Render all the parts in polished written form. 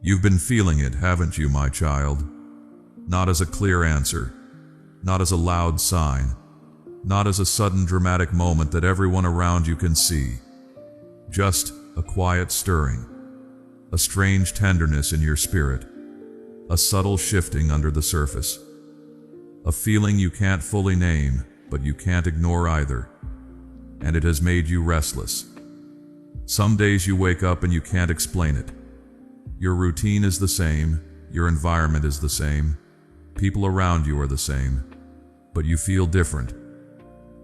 You've been feeling it, haven't you, my child? Not as a clear answer, not as a loud sign, not as a sudden dramatic moment that everyone around you can see. Just a quiet stirring, a strange tenderness in your spirit, a subtle shifting under the surface. A feeling you can't fully name, but you can't ignore either. And it has made you restless. Some days you wake up and you can't explain it. Your routine is the same, your environment is the same, people around you are the same, but you feel different.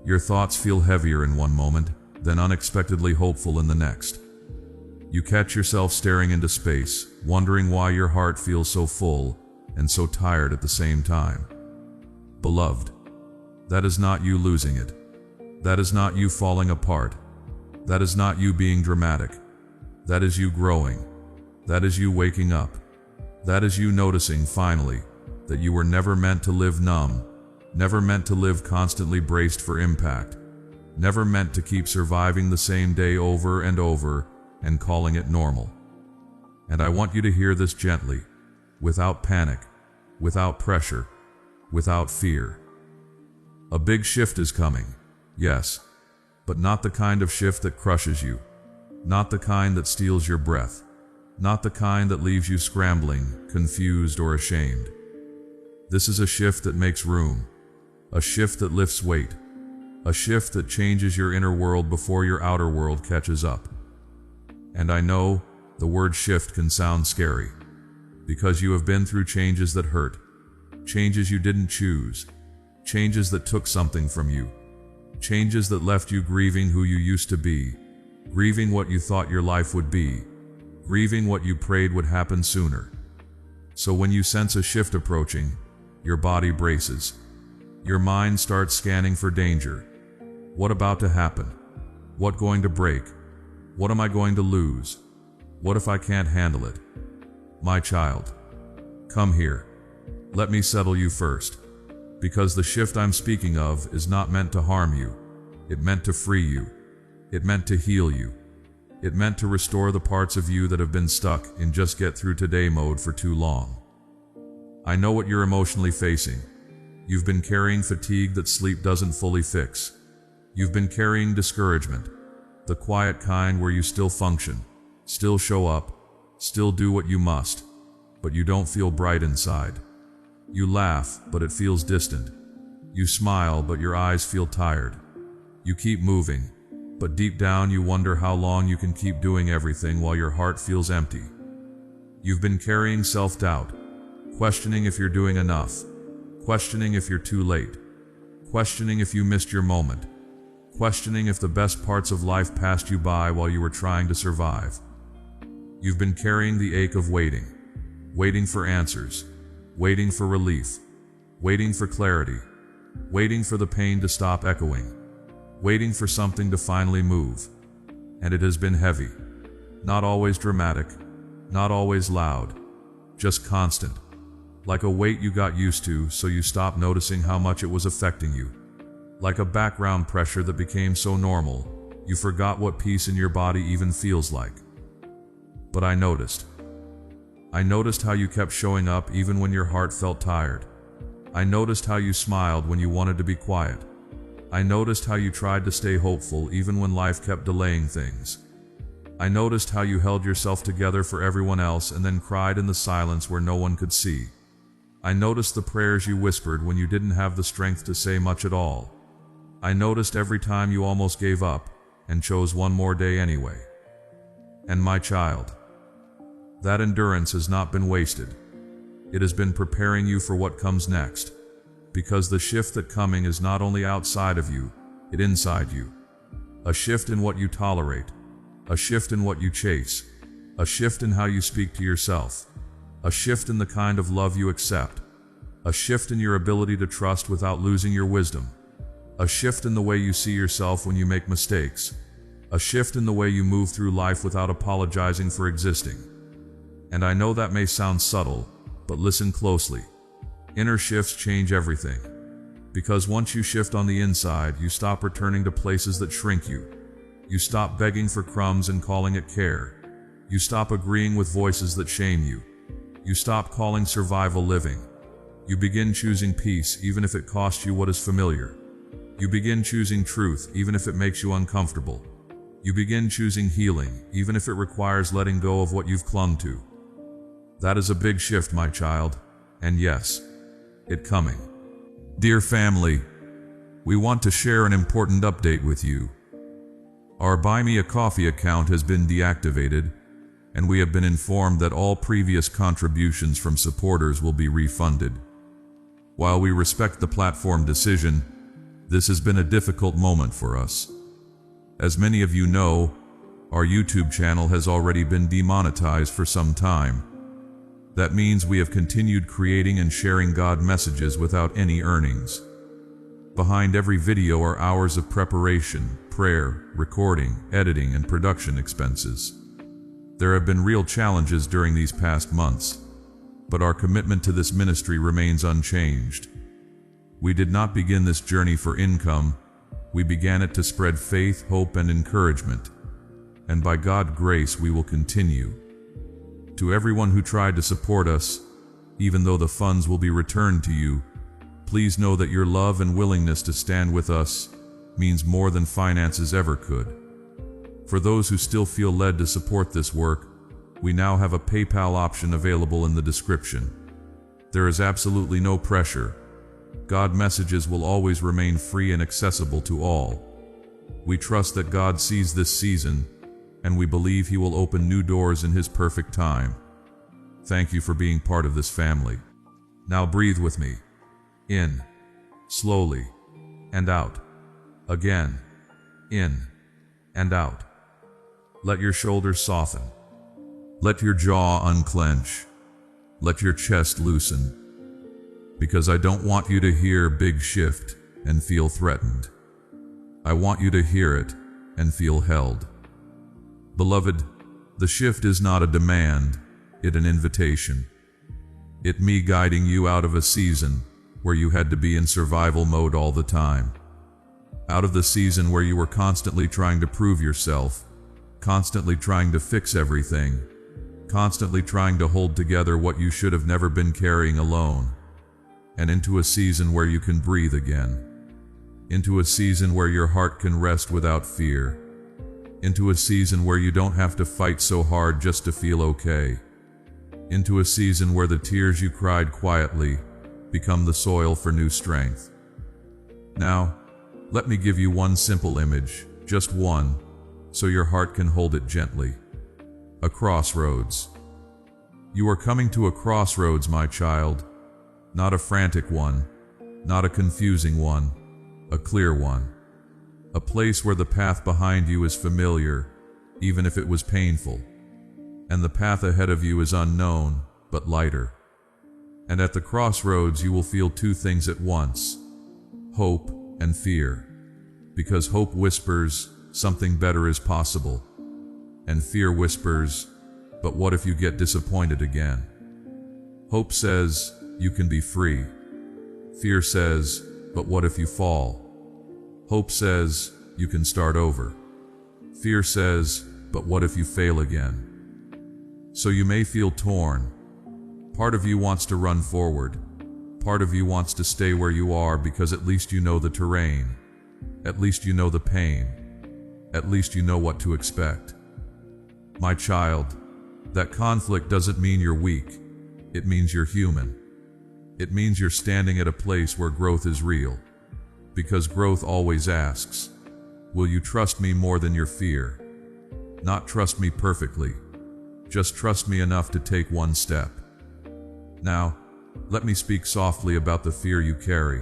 Your thoughts feel heavier in one moment, then unexpectedly hopeful in the next. You catch yourself staring into space, wondering why your heart feels so full and so tired at the same time. Beloved, that is not you losing it. That is not you falling apart. That is not you being dramatic. That is you growing. That is you waking up. That is you noticing, finally, that you were never meant to live numb, never meant to live constantly braced for impact, never meant to keep surviving the same day over and over and calling it normal. And I want you to hear this gently, without panic, without pressure, without fear. A big shift is coming, yes, but not the kind of shift that crushes you, not the kind that steals your breath, not the kind that leaves you scrambling, confused, or ashamed. This is a shift that makes room, a shift that lifts weight, a shift that changes your inner world before your outer world catches up. And I know the word shift can sound scary, because you have been through changes that hurt, changes you didn't choose, changes that took something from you, changes that left you grieving who you used to be, grieving what you thought your life would be, grieving what you prayed would happen sooner. So when you sense a shift approaching, your body braces. Your mind starts scanning for danger. What about to happen? What going to break? What am I going to lose? What if I can't handle it? My child, come here. Let me settle you first. Because the shift I'm speaking of is not meant to harm you. It meant to free you. It meant to heal you. It meant to restore the parts of you that have been stuck in just get through today mode for too long. I know what you're emotionally facing. You've been carrying fatigue that sleep doesn't fully fix. You've been carrying discouragement, the quiet kind where you still function, still show up, still do what you must, but you don't feel bright inside. You laugh, but it feels distant. You smile, but your eyes feel tired. You keep moving, but deep down you wonder how long you can keep doing everything while your heart feels empty. You've been carrying self-doubt, questioning if you're doing enough, questioning if you're too late, questioning if you missed your moment, questioning if the best parts of life passed you by while you were trying to survive. You've been carrying the ache of waiting, waiting for answers, waiting for relief, waiting for clarity, waiting for the pain to stop echoing, waiting for something to finally move. And it has been heavy. Not always dramatic, not always loud, just constant. Like a weight you got used to so you stopped noticing how much it was affecting you. Like a background pressure that became so normal, you forgot what peace in your body even feels like. But I noticed. I noticed how you kept showing up even when your heart felt tired. I noticed how you smiled when you wanted to be quiet. I noticed how you tried to stay hopeful even when life kept delaying things. I noticed how you held yourself together for everyone else and then cried in the silence where no one could see. I noticed the prayers you whispered when you didn't have the strength to say much at all. I noticed every time you almost gave up and chose one more day anyway. And my child, that endurance has not been wasted. It has been preparing you for what comes next. Because the shift that's coming is not only outside of you, it's inside you. A shift in what you tolerate, a shift in what you chase, a shift in how you speak to yourself, a shift in the kind of love you accept, a shift in your ability to trust without losing your wisdom, a shift in the way you see yourself when you make mistakes, a shift in the way you move through life without apologizing for existing. And I know that may sound subtle, but listen closely. Inner shifts change everything. Because once you shift on the inside, you stop returning to places that shrink you. You stop begging for crumbs and calling it care. You stop agreeing with voices that shame you. You stop calling survival living. You begin choosing peace even if it costs you what is familiar. You begin choosing truth even if it makes you uncomfortable. You begin choosing healing even if it requires letting go of what you've clung to. That is a big shift, my child, and yes, it's coming. Dear family, we want to share an important update with you. Our Buy Me a Coffee account has been deactivated, and we have been informed that all previous contributions from supporters will be refunded. While we respect the platform decision, this has been a difficult moment for us. As many of you know, our YouTube channel has already been demonetized for some time. That means we have continued creating and sharing God messages without any earnings. Behind every video are hours of preparation, prayer, recording, editing, and production expenses. There have been real challenges during these past months, but our commitment to this ministry remains unchanged. We did not begin this journey for income. We began it to spread faith, hope, and encouragement. And by God's grace, we will continue. To everyone who tried to support us, even though the funds will be returned to you, please know that your love and willingness to stand with us means more than finances ever could. For those who still feel led to support this work, we now have a PayPal option available in the description. There is absolutely no pressure. God messages will always remain free and accessible to all. We trust that God sees this season, and we believe He will open new doors in His perfect time. Thank you for being part of this family. Now breathe with me. In, slowly, and out. Again, in, and out. Let your shoulders soften. Let your jaw unclench. Let your chest loosen. Because I don't want you to hear big shift and feel threatened. I want you to hear it and feel held. Beloved, the shift is not a demand, it's an invitation. It's me guiding you out of a season where you had to be in survival mode all the time. Out of the season where you were constantly trying to prove yourself, constantly trying to fix everything, constantly trying to hold together what you should have never been carrying alone, and into a season where you can breathe again, into a season where your heart can rest without fear, into a season where you don't have to fight so hard just to feel okay, into a season where the tears you cried quietly become the soil for new strength. Now, let me give you one simple image, just one, so your heart can hold it gently. A crossroads. You are coming to a crossroads, my child. Not a frantic one, not a confusing one, a clear one. A place where the path behind you is familiar, even if it was painful, and the path ahead of you is unknown, but lighter. And at the crossroads you will feel two things at once, hope and fear, because hope whispers, something better is possible, and fear whispers, but what if you get disappointed again? Hope says, you can be free. Fear says, but what if you fall? Hope says, you can start over. Fear says, but what if you fail again? So you may feel torn. Part of you wants to run forward. Part of you wants to stay where you are because at least you know the terrain. At least you know the pain. At least you know what to expect. My child, that conflict doesn't mean you're weak. It means you're human. It means you're standing at a place where growth is real. Because growth always asks, will you trust me more than your fear? Not trust me perfectly. Just trust me enough to take one step. Now, let me speak softly about the fear you carry.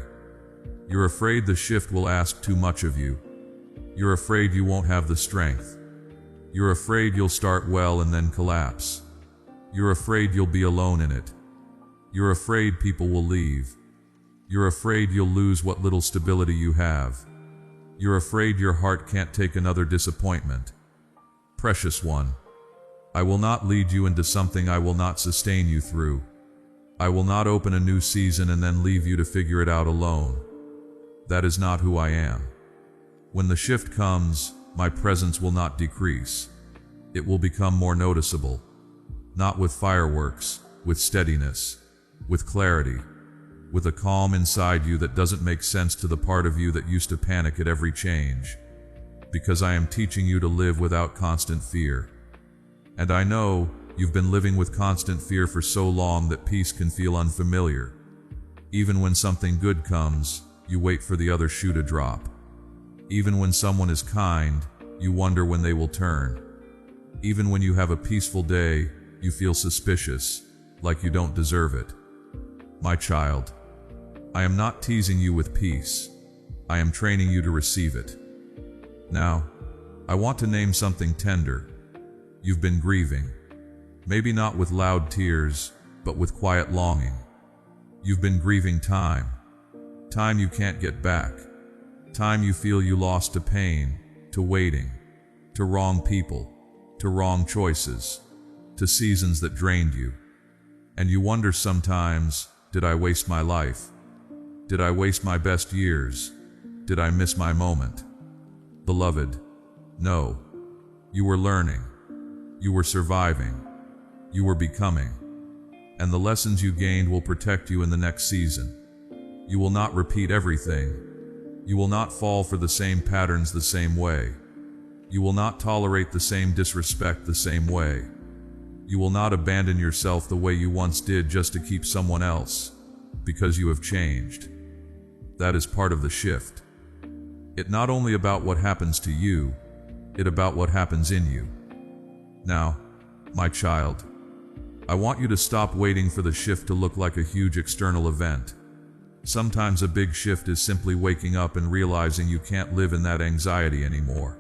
You're afraid the shift will ask too much of you. You're afraid you won't have the strength. You're afraid you'll start well and then collapse. You're afraid you'll be alone in it. You're afraid people will leave. You're afraid you'll lose what little stability you have. You're afraid your heart can't take another disappointment. Precious one, I will not lead you into something I will not sustain you through. I will not open a new season and then leave you to figure it out alone. That is not who I am. When the shift comes, my presence will not decrease. It will become more noticeable, not with fireworks, with steadiness, with clarity, with a calm inside you that doesn't make sense to the part of you that used to panic at every change. Because I am teaching you to live without constant fear. And I know you've been living with constant fear for so long that peace can feel unfamiliar. Even when something good comes, you wait for the other shoe to drop. Even when someone is kind, you wonder when they will turn. Even when you have a peaceful day, you feel suspicious, like you don't deserve it. My child, I am not teasing you with peace. I am training you to receive it. Now, I want to name something tender. You've been grieving. Maybe not with loud tears, but with quiet longing. You've been grieving time. Time you can't get back. Time you feel you lost to pain, to waiting, to wrong people, to wrong choices, to seasons that drained you. And you wonder sometimes, did I waste my life? Did I waste my best years? Did I miss my moment? Beloved, no. You were learning. You were surviving. You were becoming. And the lessons you gained will protect you in the next season. You will not repeat everything. You will not fall for the same patterns the same way. You will not tolerate the same disrespect the same way. You will not abandon yourself the way you once did just to keep someone else, because you have changed. That is part of the shift. It's not only about what happens to you, it's about what happens in you. Now, my child, I want you to stop waiting for the shift to look like a huge external event. Sometimes a big shift is simply waking up and realizing you can't live in that anxiety anymore.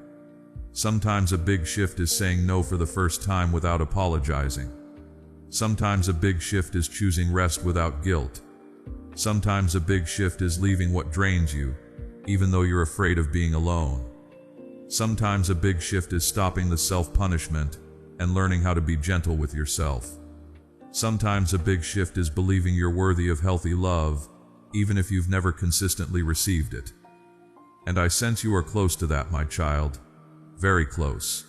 Sometimes a big shift is saying no for the first time without apologizing. Sometimes a big shift is choosing rest without guilt. Sometimes a big shift is leaving what drains you, even though you're afraid of being alone. Sometimes a big shift is stopping the self-punishment and learning how to be gentle with yourself. Sometimes a big shift is believing you're worthy of healthy love, even if you've never consistently received it. And I sense you are close to that, my child. Very close.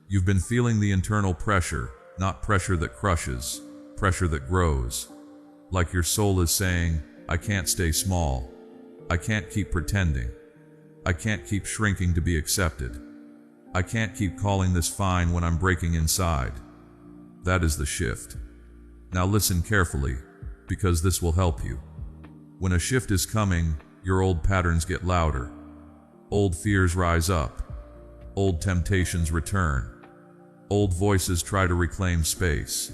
You've been feeling the internal pressure, not pressure that crushes, pressure that grows. Like your soul is saying, I can't stay small. I can't keep pretending. I can't keep shrinking to be accepted. I can't keep calling this fine when I'm breaking inside. That is the shift. Now listen carefully, because this will help you. When a shift is coming, your old patterns get louder. Old fears rise up. Old temptations return. Old voices try to reclaim space.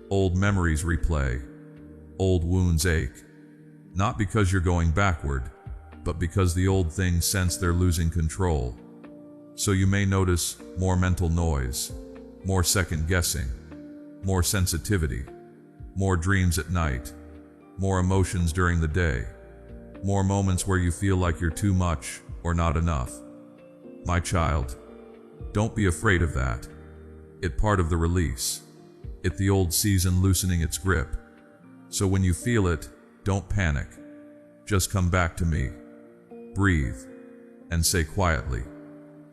Old memories replay. Old wounds ache. Not because you're going backward, but because the old things sense they're losing control. So you may notice more mental noise, more second guessing, more sensitivity, more dreams at night, more emotions during the day, more moments where you feel like you're too much or not enough. My child, don't be afraid of that. It's part of the release. It's the old season loosening its grip. So when you feel it, don't panic. Just come back to me. Breathe, and say quietly,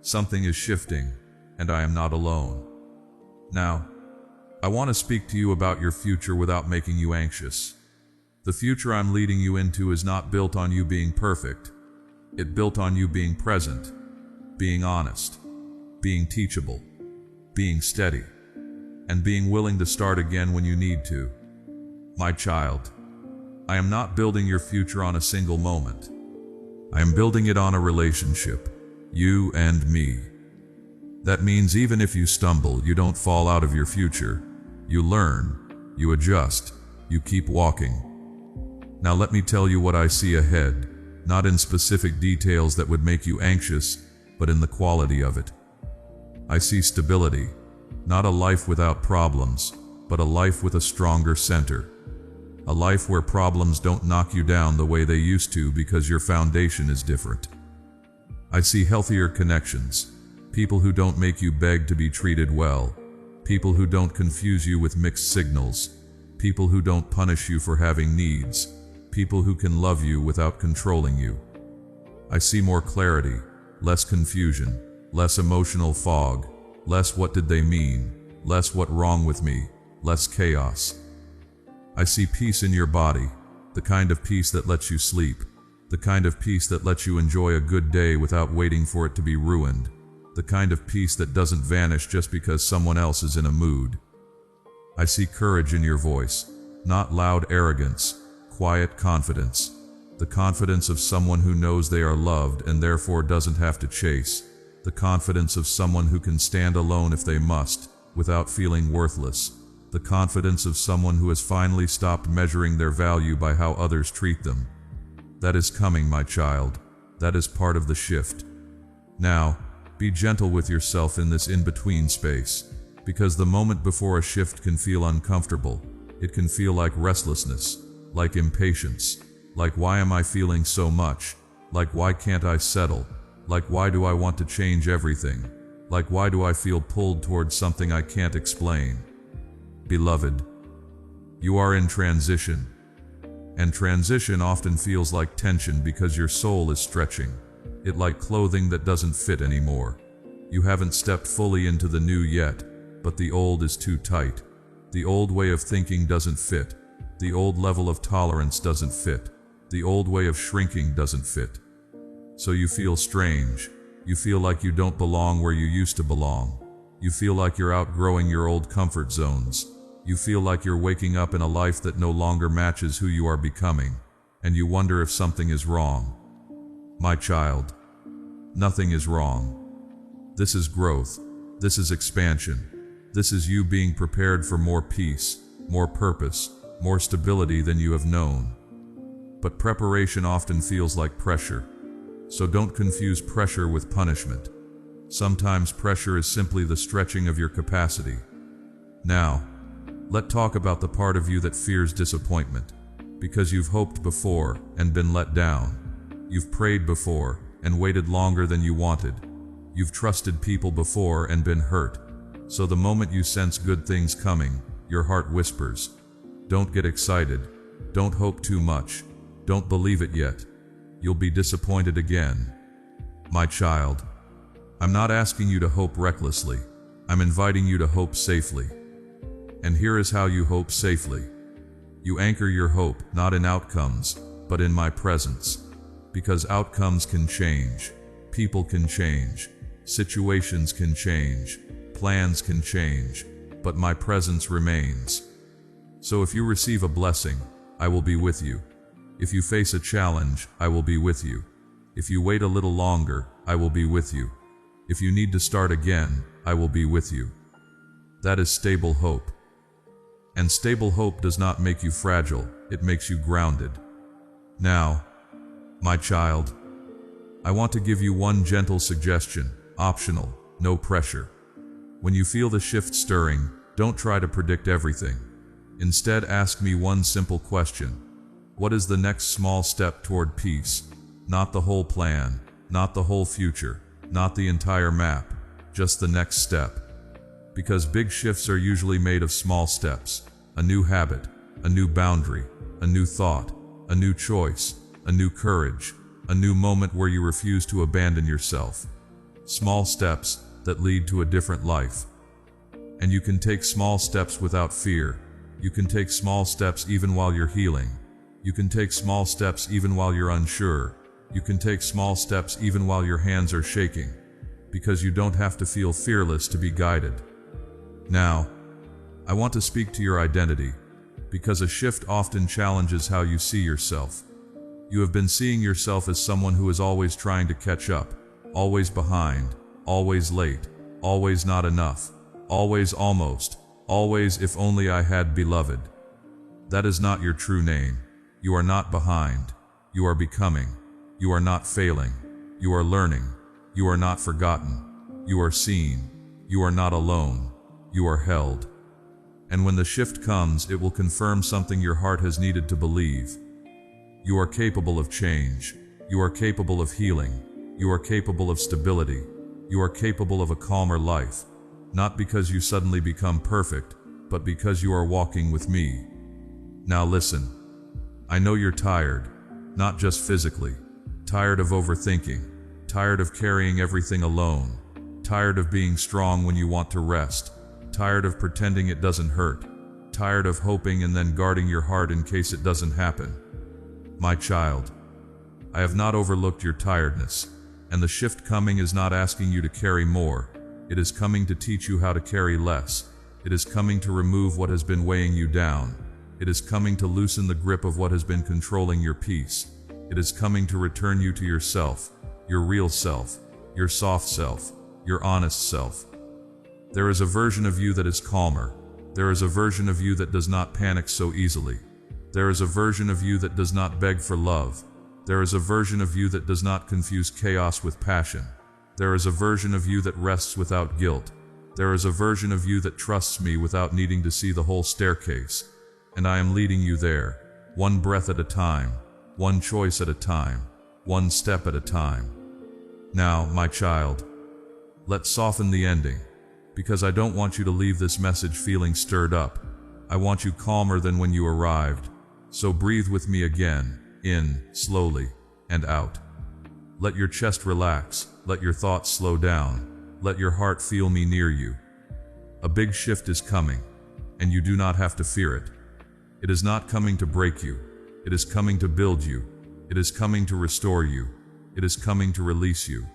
something is shifting, and I am not alone. Now, I want to speak to you about your future without making you anxious. The future I'm leading you into is not built on you being perfect. It's built on you being present, being honest, being teachable, being steady, and being willing to start again when you need to. My child, I am not building your future on a single moment. I am building it on a relationship, you and me. That means even if you stumble, you don't fall out of your future. You learn, you adjust, you keep walking. Now let me tell you what I see ahead, not in specific details that would make you anxious, but in the quality of it. I see stability, not a life without problems, but a life with a stronger center. A life where problems don't knock you down the way they used to because your foundation is different. I see healthier connections, people who don't make you beg to be treated well, people who don't confuse you with mixed signals, people who don't punish you for having needs, people who can love you without controlling you. I see more clarity, less confusion, less emotional fog, Less what did they mean, less what wrong with me, less chaos. I see peace in your body, the kind of peace that lets you sleep, the kind of peace that lets you enjoy a good day without waiting for it to be ruined, the kind of peace that doesn't vanish just because someone else is in a mood. I see courage in your voice, not loud arrogance, quiet confidence, the confidence of someone who knows they are loved and therefore doesn't have to chase, the confidence of someone who can stand alone if they must, without feeling worthless, the confidence of someone who has finally stopped measuring their value by how others treat them. That is coming, my child. That is part of the shift. Now, be gentle with yourself in this in-between space, because the moment before a shift can feel uncomfortable. It can feel like restlessness, like impatience, like why am I feeling so much, like why can't I settle, like why do I want to change everything, like why do I feel pulled towards something I can't explain. Beloved, you are in transition. And transition often feels like tension because your soul is stretching. It like clothing that doesn't fit anymore. You haven't stepped fully into the new yet, but the old is too tight. The old way of thinking doesn't fit. The old level of tolerance doesn't fit. The old way of shrinking doesn't fit. So you feel strange. You feel like you don't belong where you used to belong. You feel like you're outgrowing your old comfort zones. You feel like you're waking up in a life that no longer matches who you are becoming, and you wonder if something is wrong. My child, nothing is wrong. This is growth. This is expansion. This is you being prepared for more peace, more purpose, more stability than you have known. But preparation often feels like pressure. So don't confuse pressure with punishment. Sometimes pressure is simply the stretching of your capacity. Now, let's talk about the part of you that fears disappointment, because you've hoped before and been let down. You've prayed before and waited longer than you wanted. You've trusted people before and been hurt. So the moment you sense good things coming, your heart whispers, don't get excited. Don't hope too much. Don't believe it yet. You'll be disappointed again. My child, I'm not asking you to hope recklessly. I'm inviting you to hope safely. And here is how you hope safely. You anchor your hope not in outcomes, but in my presence. Because outcomes can change, people can change, situations can change, plans can change, but my presence remains. So if you receive a blessing, I will be with you. If you face a challenge, I will be with you. If you wait a little longer, I will be with you. If you need to start again, I will be with you. That is stable hope. And stable hope does not make you fragile, it makes you grounded. Now, my child, I want to give you one gentle suggestion, optional, no pressure. When you feel the shift stirring, don't try to predict everything. Instead, ask me one simple question. What is the next small step toward peace? Not the whole plan, not the whole future, not the entire map, just the next step. Because big shifts are usually made of small steps, a new habit, a new boundary, a new thought, a new choice, a new courage, a new moment where you refuse to abandon yourself. Small steps that lead to a different life. And you can take small steps without fear. You can take small steps even while you're healing. You can take small steps even while you're unsure. You can take small steps even while your hands are shaking. Because you don't have to feel fearless to be guided. Now, I want to speak to your identity, because a shift often challenges how you see yourself. You have been seeing yourself as someone who is always trying to catch up, always behind, always late, always not enough, always almost, always if only I had beloved. That is not your true name. You are not behind. You are becoming. You are not failing. You are learning. You are not forgotten. You are seen. You are not alone. You are held. And when the shift comes, it will confirm something your heart has needed to believe. You are capable of change. You are capable of healing. You are capable of stability. You are capable of a calmer life. Not because you suddenly become perfect, but because you are walking with me. Now listen. I know you're tired, not just physically. Tired of overthinking. Tired of carrying everything alone. tired of being strong when you want to rest, tired of pretending it doesn't hurt, tired of hoping and then guarding your heart in case it doesn't happen. My child, I have not overlooked your tiredness, and the shift coming is not asking you to carry more. It is coming to teach you how to carry less. It is coming to remove what has been weighing you down. It is coming to loosen the grip of what has been controlling your peace. It is coming to return you to yourself, your real self, your soft self, your honest self. There is a version of you that is calmer. There is a version of you that does not panic so easily. There is a version of you that does not beg for love. There is a version of you that does not confuse chaos with passion. There is a version of you that rests without guilt. There is a version of you that trusts me without needing to see the whole staircase. And I am leading you there, one breath at a time, one choice at a time, one step at a time. Now, my child, let's soften the ending, because I don't want you to leave this message feeling stirred up. I want you calmer than when you arrived. So breathe with me again, in, slowly, and out. Let your chest relax, let your thoughts slow down, let your heart feel me near you. A big shift is coming, and you do not have to fear it. It is not coming to break you. It is coming to build you. It is coming to restore you. It is coming to release you.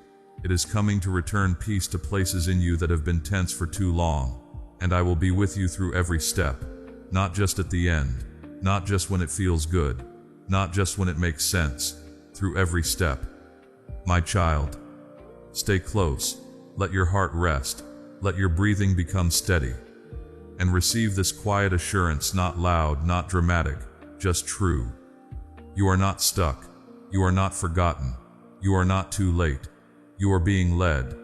It is coming to return peace to places in you that have been tense for too long. And I will be with you through every step, not just at the end, not just when it feels good, not just when it makes sense, through every step. My child, stay close, let your heart rest, let your breathing become steady, and receive this quiet assurance, not loud, not dramatic, just true. You are not stuck, you are not forgotten, you are not too late, you are being led,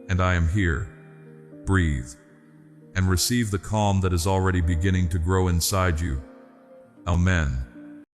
and I am here. Breathe, and receive the calm that is already beginning to grow inside you. Amen.